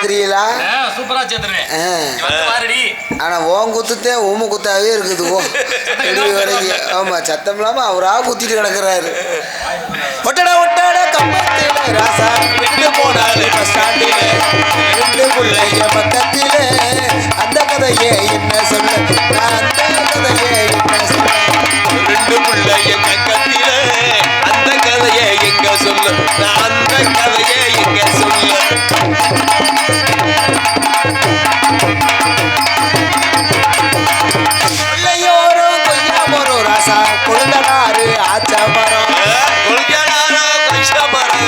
சேர்க்கிறீங்களா? சூப்பரா சேர்த்துறேன். ஆனா ஓன் குத்துத்தே ஊம குத்தாவே இருக்குது. வரைக்கும் ஆமா சத்தம் இல்லாம அவரா குத்திட்டு கிடக்குறாரு. ஒட்டடா ஒட்டடா கம்பத்திலே ராசா விட்டு போனாலே பஸ் ஸ்டாண்டிலே ரெண்டு பிள்ளைங்க பக்கத்திலே அந்த கதையே என்ன சொல்ல நான் அந்த கதையே என்ன சொல்ல ரெண்டு பிள்ளைங்க பக்கத்திலே அந்த கதையே எங்க சொல்ல நான் அந்த கதையே எங்க சொல்ல பிள்ளையோரும் கொய்யாமரம் ராசா கொழுந்தனாரு ஆச்சாமரம் கொழுந்தனாரோ கொய்யாமரம்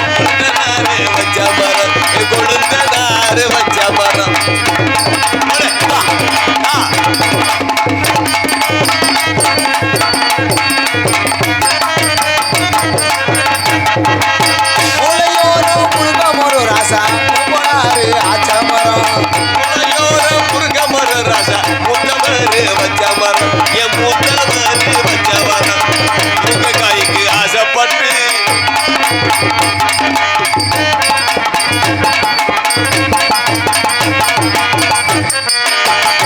கொழுந்தனாரு வச்சாமரம் கொழுந்தனாரு வச்சாமரம் மூளையோரும் முருகமரம் ராசா முப்பனாரு ஆச்சாமரம் மூளையோரும் முருகமரம் ராசா முத்தமரு வச்சாமரம் என் முத்தமரு வச்சாமரம் முருங்கைக்காய்க்கு ஆசைப்பட்டு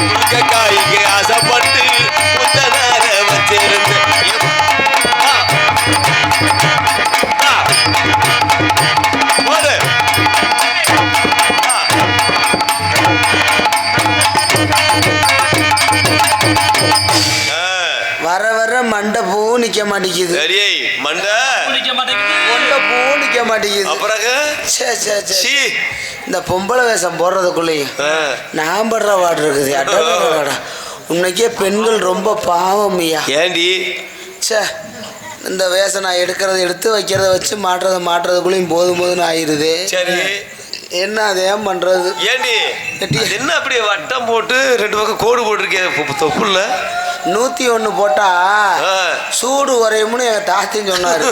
முருங்கைக்காய்க்கு ஆசைப்பட்டு முத்தனார வச்சிருந்தேன். வர வர மண்டை பூ நிக்க மாட்டேங்குது. மண்டை பூ நிக்க மாட்டேங்குது. இந்த பொம்பளை வேஷம் போடுறதுக்குள்ளேயும் நான் படுற வாடு இருக்குது. அட்டா உன்னைக்கே பெண்கள் ரொம்ப பாவம் ஐயா. ஏண்டி சே இந்த வேஷம் நான் எடுத்து வைக்கிறத வச்சு மாட்டுறதுக்குள்ளேயும் போதும் போதுன்னு ஆயிடுது. சரி என்ன அதை ஏன் பண்றது? ஏண்டி என்ன அப்படியே வட்டம் போட்டு ரெண்டு பக்கம் கோடு போட்டிருக்கேன் தொப்புள்ள 101 போட்டா சூடு குறையும்னு எங்க தாத்தின்னு சொன்னாரு.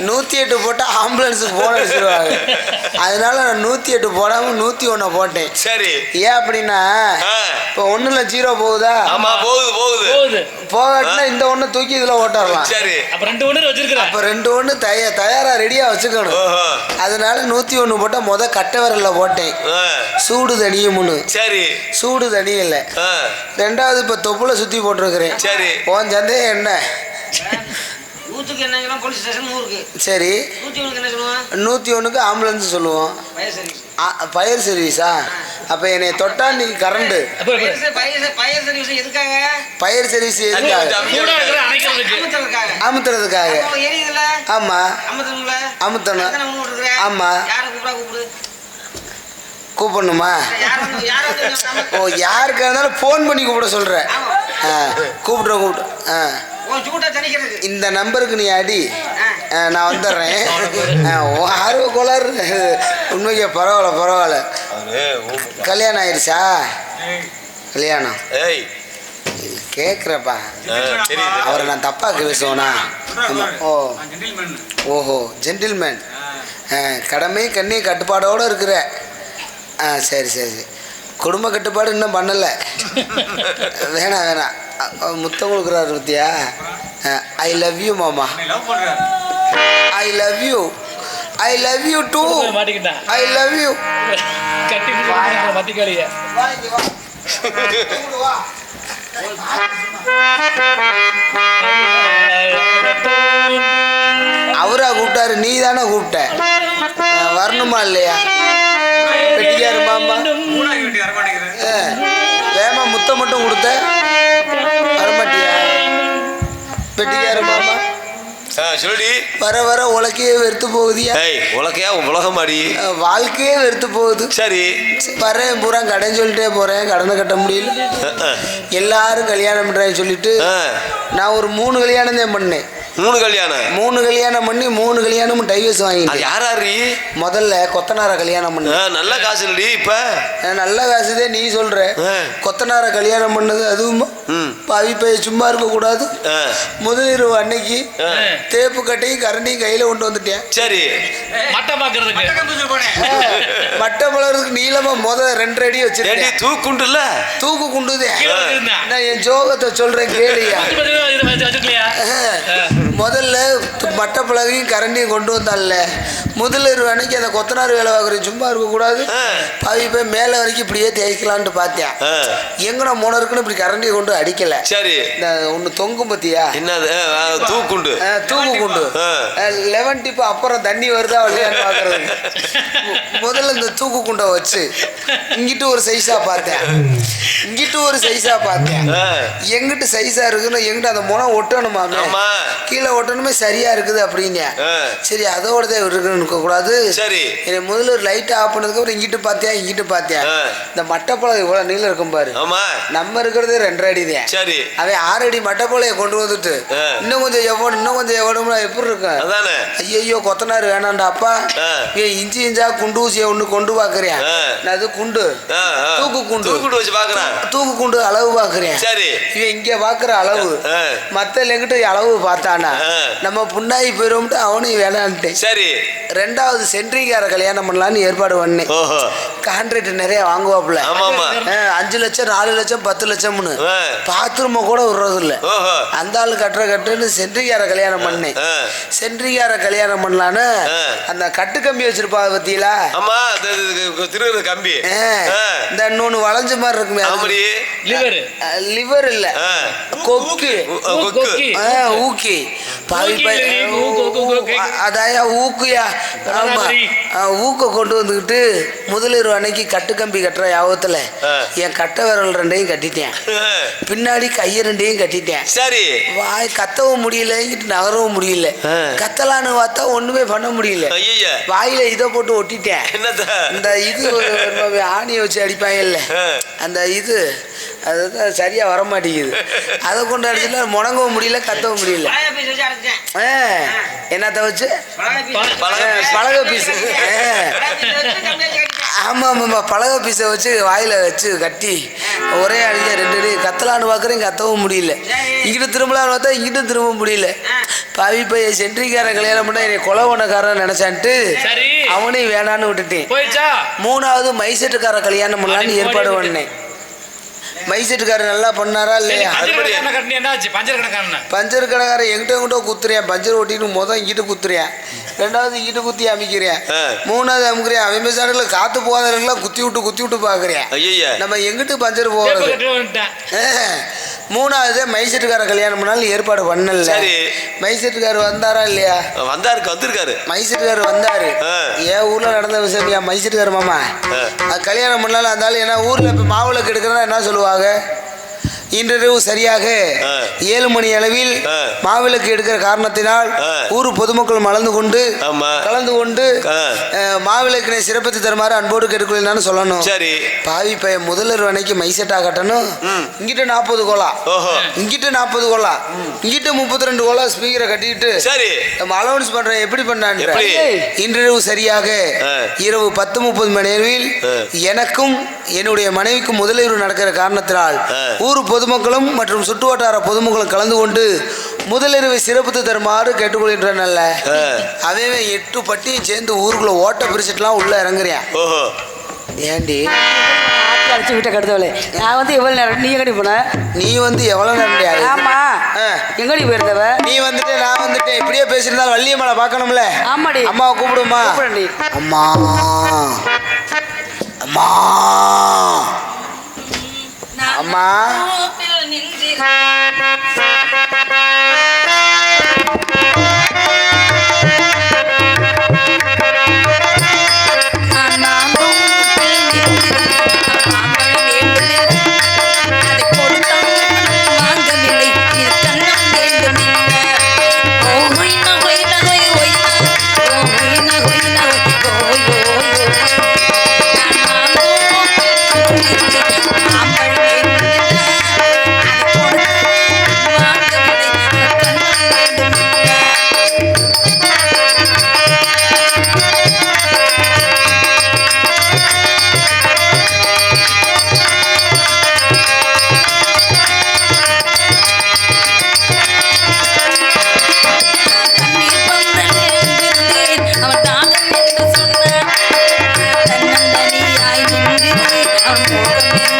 108 போட்டா ஆம்புலன்ஸுக்கு போன் அடிச்சிருவாங்க. அதனால நான் 108 போடாம 101 போட்டேன். சரி ஏன் அப்படின்னா இப்போ 1ல 0 போகுதா? ஆமா போகுது போகட்டுனா இந்த ஒண்ணு தூக்கி இதுல ஓட்டறலாம். சரி அப்ப 2 ஒண்ணு வச்சிருக்கேன். அப்ப 2 ஒண்ணு தயாரா ரெடியா வச்சுக்கணும். அதனால 101 போட்டா முத கட்டை விரல்ல போட்டேன். சூடு தனியும்னு. சரி சூடு தனியல. ரெண்டாவது இப்ப தொப்புல சுத்தி போட்டிருக்கிறேன். சரி உன் சந்தேகம் என்ன? சரி 101க்கு ஆம்புலன்ஸ் சொல்லுவோம். ஃபயர் சர்வீஸா? அப்ப என்னை தொட்டா நீ கரண்ட் ஃபயர் சர்வீஸ் அமுத்துறதுக்காக. ஆமா அமுத்தணும். ஆமா கூப்பிடணுமா? ஓ யாருக்கா இருந்தாலும் ஃபோன் பண்ணி கூப்பிட சொல்கிறேன். கூப்பிட்ற இந்த நம்பருக்கு நீ அடி, நான் வந்துடுறேன். ஆர்வ கோளாறு உண்மைக்கே பரவாயில்ல. கல்யாணம் ஆயிடுச்சா? கல்யாணம் கேட்குறப்பா. அவரை நான் தப்பாக பேசுவேனா? ஓஹோ ஜென்டில்மேன். கடமை கண்ணி கட்டுப்பாடோடு இருக்கிற. சரி குடும்ப கட்டுப்பாடு இன்னும் பண்ணலை. வேணாம் முத்தம் கொடுக்குறாரு பத்தியா? ஐ லவ் யூ மாமா. I love you too. I love you. அவரா கூப்பிட்டாரு, நீ தானே கூப்பிட்ட? வரணுமா இல்லையா? வெட்டிக்காரு மாமா வேமா முத்தம் மட்டும் கொடுத்த வரமாட்டியா? வெட்டிக்காரு மாமா சொல்லி வர வர உலக்கையே வெறுத்து போகுதியா? உலக்கையா உலகமாடி வாழ்க்கையே வெறுத்து போகுது. சரி வரேன் பூரா கடன் சொல்லிட்டே போறேன். கடனை கட்ட முடியல. எல்லாரும் கல்யாணம் பண்றேன்னு சொல்லிட்டு நான் ஒரு 3 கல்யாணம் தான் பண்ணேன். 3 கல்யாணம் பண்ணி 3 கல்யாணமும் டைவர்ஸ் வாங்கிட்டேன். யாராரு? முதல்ல கொத்தனார கல்யாணம் பண்ண. நல்ல காசு இல்லடி. இப்ப நல்ல காசுதே நீ சொல்ற. கொத்தனார கல்யாணம் பண்ணது அதுவும் பாவி போய் சும்மா இருக்க கூடாது. முதலிரவு அன்னைக்கு தேப்பு கட்டையும் கரண்டியும் கையில கொண்டு வந்துட்டேன். சரி மட்டை பழறதுக்கு நீளமா 2 அடி வச்சிருக்கேன். தூக்கு குண்டுதே. நான் என் ஜோகத்தை சொல்றேன் கேளியா. முதல்ல மட்டப்பழகையும் கரண்டியும் கொண்டு வந்தான்ல முதலிரவு அன்னைக்கு அந்த கொத்தனார் வேலை பார்க்குறேன் சும்மா இருக்கக்கூடாது பாவி போய் மேலே வரைக்கும் இப்படியே தேய்க்கலான்ட்டு பார்த்தேன் எங்கட மோனருக்குன்னு இப்படி கரண்டியை கொண்டு அடிக்கல சரி இந்த ஒன்று தொங்கும் பத்தியா என்னது தூக்குண்டு தூக்குண்டு 11 டிப்பு அப்புறம் தண்ணி வருதா இல்லையான்னு பார்க்கறது முதல்ல இந்த தூக்கு குண்டை வச்சு இங்கிட்டு ஒரு சைஸா பார்த்தேன் இங்கிட்டு ஒரு சைஸா பார்த்தேன் எங்கிட்டு சைஸா இருக்குன்னு எங்கிட்ட அந்த முனை ஒட்டணுமாமே கீழே ஒட்டணுமே சரியா இருக்குது அப்படின்னு சரி அதோட தான் இருக்குன்னு கூடாது சரி முதல்ல ஒரு லைட் ஆஃப் பண்ணதுக்கு அப்புறம் இங்கிட்டு பார்த்தியா இங்கிட்டு பார்த்தியா இந்த மட்டப்பழம் இவ்வளவு நீளம் இருக்கும் பாரு நம்ம இருக்கிறது 2 அடி தான் சரி அவன் 6 அடி மட்டப்பழைய கொண்டு வந்துட்டு இன்னும் கொஞ்சம் எவ்வளவுனா எப்படி இருக்கும் ஐயோ கொத்தனார் வேணாண்டா அப்பா இஞ்சி இஞ்சா குண்டு ஊசிய ஒண்ணு கொண்டு பாக்குறேன் அது குண்டு தூக்கு குண்டு வச்சு பாக்குறேன் தூக்கு குண்டு அளவு பாக்குறேன் சரி இவன் இங்க பாக்குற அளவு மத்த எங்கிட்ட அளவு பார்த்தானா நம்ம புண்ணாகி போயிடும்ட்டு அவனும் வேணான்ட்டு சரி 2வது சென்ட்ரிங்கார கல்யாணம் பண்ணலான்னு ஏற்பாடு பண்ணேன் கான்ட்ராக்ட் நிறைய வாங்குவாப்புல 5 லட்சம் 4 லட்சம் 10 லட்சம்னு பாத்ரூம கூட விடுறது இல்ல அந்த ஆளு கட்டுன்னு சென்ட்ரிங்கார கல்யாணம் பண்ணேன் சென்ட்ரிங்கார கல்யாணம் பண்ணலான்னு அந்த கட்டு கம்பி வச்சிருப்பா பத்தியில கம்பி இந்த இன்னொன்னு வளைஞ்ச மாதிரி இருக்குமே லிவர் இல்ல கொக்கு ஊக்கி அதாயா ஊக்குயா ஆமா ஊக்க கொண்டு வந்துக்கிட்டு முதலிரவு அன்னைக்கு கட்டு கம்பி கட்டுற யாபத்துல என் கட்டை விரல் 2ஐயும் கட்டிட்டேன் பின்னாடி கையை 2ஐயும் கட்டிட்டேன் சரி வாய் கத்தவும் முடியல இங்கிட்டு நகரவும் முடியல கத்தலான்னு பார்த்தா ஒண்ணுமே பண்ண முடியல வாயில இதை போட்டு ஒட்டிட்டேன் இந்த இது ஆணியை வச்சு அடிப்பாங்கல்ல அந்த இது அதுதான் சரியா வர மாட்டேங்குது அதை கொண்டு அடிச்சுல முடங்கவும் முடியல கத்தவும் முடியல என்னத்த வச்சு பலகை பீஸ் ஆமா ஆமாம்மா பலகை பீஸை வச்சு வாயில வச்சு கட்டி ஒரே அடிக்க 2 அடி கத்தலான்னு பார்க்குறேன் கத்தவும் முடியல இங்கிட்டு திரும்பலான்னு பார்த்தா இங்கிட்டும் திரும்ப முடியல பாவி பைய சென்ட்ரிக்கார கல்யாணம் பண்ண என்னை கொலவனக்காரன் நினைச்சான்ட்டு அவனையும் வேணான்னு விட்டுட்டேன் 3வது மைசெட்டுக்கார கல்யாணம் பண்ணலான்னு ஏற்பாடு பண்ணேன் மைசெட்டுக்காரர் நல்லா பண்ணாரா இல்லையா பஞ்சர் கடைக்காரன் எங்கிட்ட குத்துறேன் பஞ்சர் ஓட்டின்னு இங்கிட்டு குத்துறேன் 2வது இங்கிட்டு குத்தி அமைக்கிறேன் 3வது அமுக்கிறேன் அவன் சாடுல காத்து போகாதவர்களாம் குத்தி விட்டு பாக்குறேன் நம்ம எங்கிட்டு பஞ்சர் போகிறது 3வது மைசெட்டுக்கார கல்யாணம் பண்ணாலும் ஏற்பாடு பண்ணல மைசெட்டுக்காரர் வந்தாரா இல்லையா வந்திருக்காரு மைசெட்டுக்காரர் வந்தாரு என் ஊர்ல நடந்த விஷயம் மைசெட்டுக்கார மாமா கல்யாணம் பண்ணாலும் இருந்தாலும் ஏன்னா ஊர்ல இப்ப மாவிளக்கு எடுக்கிறதா என்ன சொல்லுவாங்க இன்றிரவு சரியாக 7 மணி அளவில் மாவிளக்கு எடுக்கிற காரணத்தினால் ஊர் பொதுமக்கள் கலந்து கொண்டு மாவிளக்கினை சிறப்பித்து தருமாறு அன்போடு கேட்டுக்கொள்ளு சொல்லணும் சரி பாவி பைய முதலிரவு அன்னைக்கு மைசெட்டா கட்டணும் இங்கிட்ட 40 கோலா இங்கிட்ட 40 கோலா இங்கிட்ட 32 கோலா ஸ்பீக்கரை கட்டிட்டு சரி நம்ம அலௌன்ஸ் பண்றேன் எப்படி பண்ணான் இன்றிரவு சரியாக இரவு 10:30 மணி அளவில் எனக்கும் என்னுடைய மனைவிக்கும் முதலிரவு நடக்கிற காரணத்தினால் ஊர் பொதுமக்களும் மற்றும் சுற்றுவட்டார பொதுமக்களும் கலந்து கொண்டு முதலிரவை சிறப்பித்து தருமாறு கேட்டுக்கொள்கின்றன அவன் 8 பட்டியும் சேர்ந்து ஊருக்குள்ள ஓட்ட பிரிச்சுட்டுலாம் உள்ள இறங்குறேன் ஏண்டி அடிச்சு விட்ட கடுத்தவளே நான் எவ்வளவு நேரம் நீ எங்கடி போன நீ எவ்வளவு நேரம் ஆமா எங்கடி போயிருந்தவ நீ நான் வந்துட்டேன் இப்படியே பேசியிருந்தாலும் வள்ளியம்மாளை பார்க்கணும்ல ஆமாடி அம்மாவை கூப்பிடுமா அம்மா அம்மா அம்மா I'm